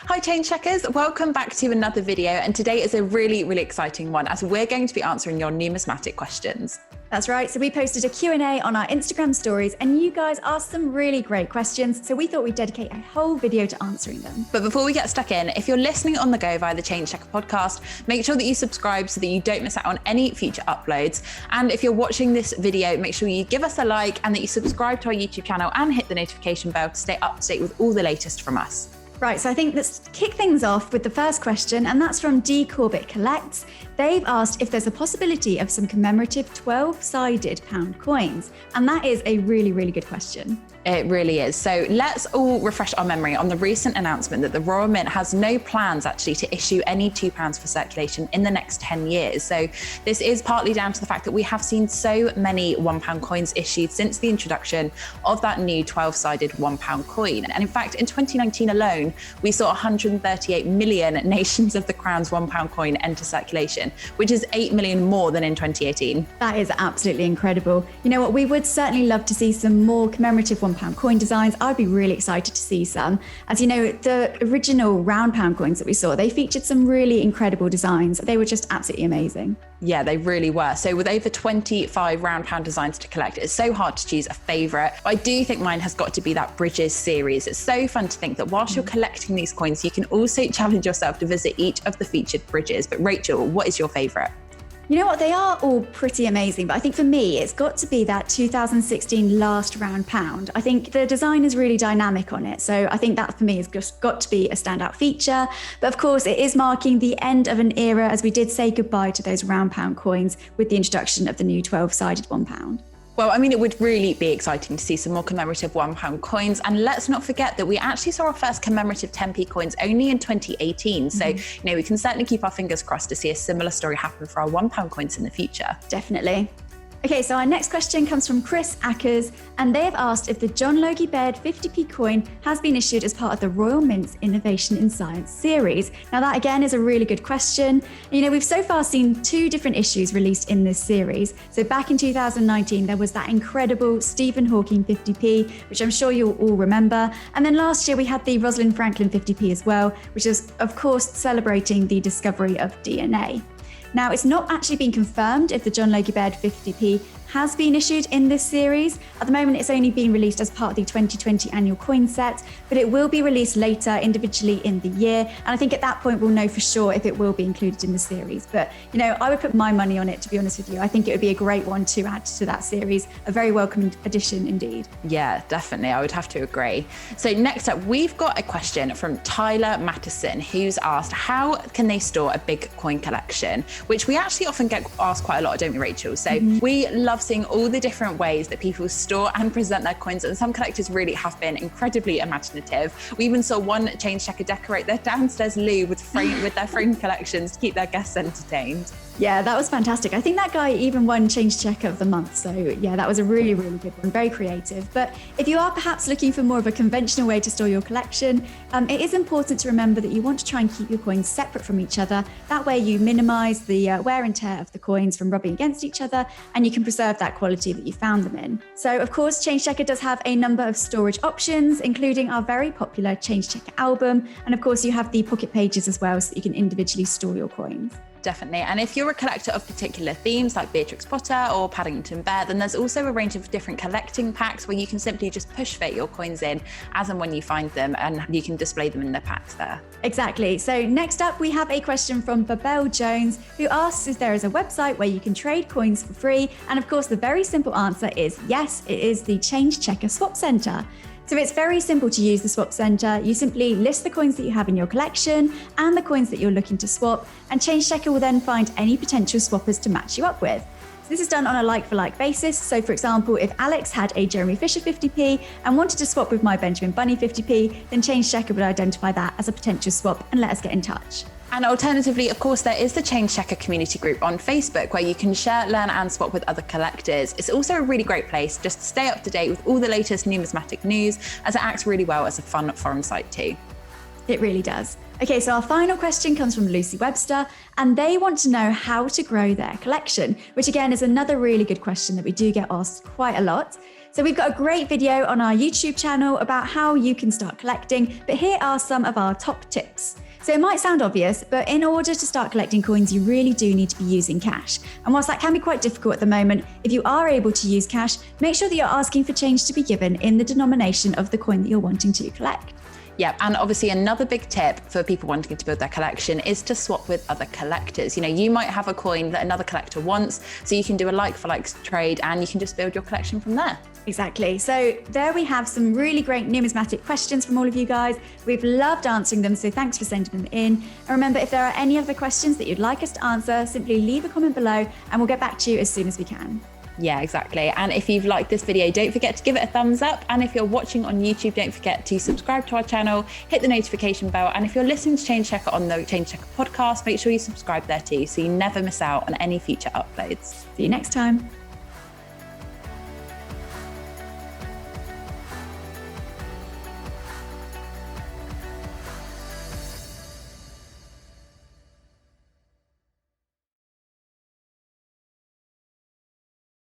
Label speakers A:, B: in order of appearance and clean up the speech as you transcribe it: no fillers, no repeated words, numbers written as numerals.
A: Hi Change Checkers, welcome back to another video, and today is a really exciting one as we're going to be answering your numismatic questions.
B: That's right, so we posted a Q&A on our Instagram stories and you guys asked some really great questions, so we thought we'd dedicate a whole video to answering them.
A: But before we get stuck in, if you're listening on the go via the Change Checker podcast, make sure that you subscribe so that you don't miss out on any future uploads. And if you're watching this video, make sure you give us a like and that you subscribe to our YouTube channel and hit the notification bell to stay up to date with all the latest from us.
B: Right, so I think let's kick things off with the first question, and that's from D. Corbett Collects. They've asked if there's a possibility of some commemorative 12-sided pound coins, and that is a really good question.
A: It really is. So let's all refresh our memory on the recent announcement that the Royal Mint has no plans actually to issue any £2 for circulation in the next 10 years. So this is partly down to the fact that we have seen so many £1 coins issued since the introduction of that new 12-sided £1 coin. And in fact, in 2019 alone, we saw 138 million nations of the Crown's £1 coin enter circulation, which is 8 million more than in 2018.
B: That is absolutely incredible. You know what, we would certainly love to see some more commemorative £1 coin designs. I'd be really excited to see some. As you know, the original round pound coins that we saw, they featured some really incredible designs. They were just absolutely amazing.
A: Yeah, they really were. So with over 25 round pound designs to collect, it's so hard to choose a favourite. I do think mine has got to be that Bridges series. It's so fun to think that whilst you're collecting these coins, you can also challenge yourself to visit each of the featured bridges. But Rachel, what is your favourite?
B: You know what, they are all pretty amazing, but I think for me, it's got to be that 2016 last round pound. I think the design is really dynamic on it. So I think that for me has just got to be a standout feature. But of course, it is marking the end of an era as we did say goodbye to those round pound coins with the introduction of the new 12-sided £1.
A: Well, I mean, it would really be exciting to see some more commemorative £1 coins. And let's not forget that we actually saw our first commemorative 10p coins only in 2018. So, you know, we can certainly keep our fingers crossed to see a similar story happen for our £1 coins in the future.
B: Definitely. Okay, so our next question comes from Chris Ackers, and they have asked if the John Logan Baird 50p coin has been issued as part of the Royal Mint's Innovation in Science series. Now that again is a really good question. You know, we've so far seen 2 different issues released in this series. So back in 2019, there was that incredible Stephen Hawking 50p, which I'm sure you'll all remember. And then last year we had the Rosalind Franklin 50p as well, which is of course celebrating the discovery of DNA. Now, it's not actually been confirmed if the John Logan Baird 50p has been issued in this series. At the moment, it's only been released as part of the 2020 annual coin set, but it will be released later individually in the year. And I think at that point, we'll know for sure if it will be included in the series. But, you know, I would put my money on it, to be honest with you. I think it would be a great one to add to that series. A very welcome addition indeed.
A: Yeah, definitely. I would have to agree. So next up, we've got a question from Tyler Mattison, who's asked, how can they store a big coin collection? Which we actually often get asked quite a lot, don't we, Rachel? So we love seeing all the different ways that people store and present their coins, and some collectors really have been incredibly imaginative. We even saw one Change Checker decorate their downstairs loo with their frame collections to keep their guests entertained.
B: Yeah, that was fantastic. I think that guy even won Change Checker of the Month. So yeah, that was a really good one, very creative. But if you are perhaps looking for more of a conventional way to store your collection, it is important to remember that you want to try and keep your coins separate from each other. That way you minimize the wear and tear of the coins from rubbing against each other, and you can preserve that quality that you found them in. So of course, Change Checker does have a number of storage options, including our very popular Change Checker album. And of course, you have the pocket pages as well, so that you can individually store your coins.
A: Definitely. And if you're a collector of particular themes like Beatrix Potter or Paddington Bear, then there's also a range of different collecting packs where you can simply just push fit your coins in as and when you find them, and you can display them in the packs there.
B: Exactly. So next up, we have a question from Babel Jones, who asks if there is a website where you can trade coins for free. And of course, the very simple answer is yes, it is the Change Checker Swap Centre. So it's very simple to use the Swap Centre. You simply list the coins that you have in your collection and the coins that you're looking to swap, and Change Checker will then find any potential swappers to match you up with. So this is done on a like-for-like basis. So for example, if Alex had a Jeremy Fisher 50p and wanted to swap with my Benjamin Bunny 50p, then Change Checker would identify that as a potential swap and let us get in touch.
A: And alternatively, of course, there is the Change Checker community group on Facebook where you can share, learn and swap with other collectors. It's also a really great place just to stay up to date with all the latest numismatic news, as it acts really well as a fun forum site too.
B: It really does. Okay, so our final question comes from Lucy Webster, and they want to know how to grow their collection, which again is another really good question that we do get asked quite a lot. So we've got a great video on our YouTube channel about how you can start collecting, but here are some of our top tips. So it might sound obvious, but in order to start collecting coins, you really do need to be using cash. And whilst that can be quite difficult at the moment, if you are able to use cash, make sure that you're asking for change to be given in the denomination of the coin that you're wanting to collect.
A: Yeah, and obviously another big tip for people wanting to build their collection is to swap with other collectors. You know, you might have a coin that another collector wants, so you can do a like-for-like trade and you can just build your collection from there.
B: Exactly. So there we have some really great numismatic questions from all of you guys. We've loved answering them, so thanks for sending them in. And remember, if there are any other questions that you'd like us to answer, simply leave a comment below and we'll get back to you as soon as we can.
A: Yeah, exactly. And if you've liked this video, don't forget to give it a thumbs up. And if you're watching on YouTube, don't forget to subscribe to our channel, hit the notification bell. And if you're listening to Change Checker on the Change Checker podcast, make sure you subscribe there too, so you never miss out on any future uploads.
B: See you next time.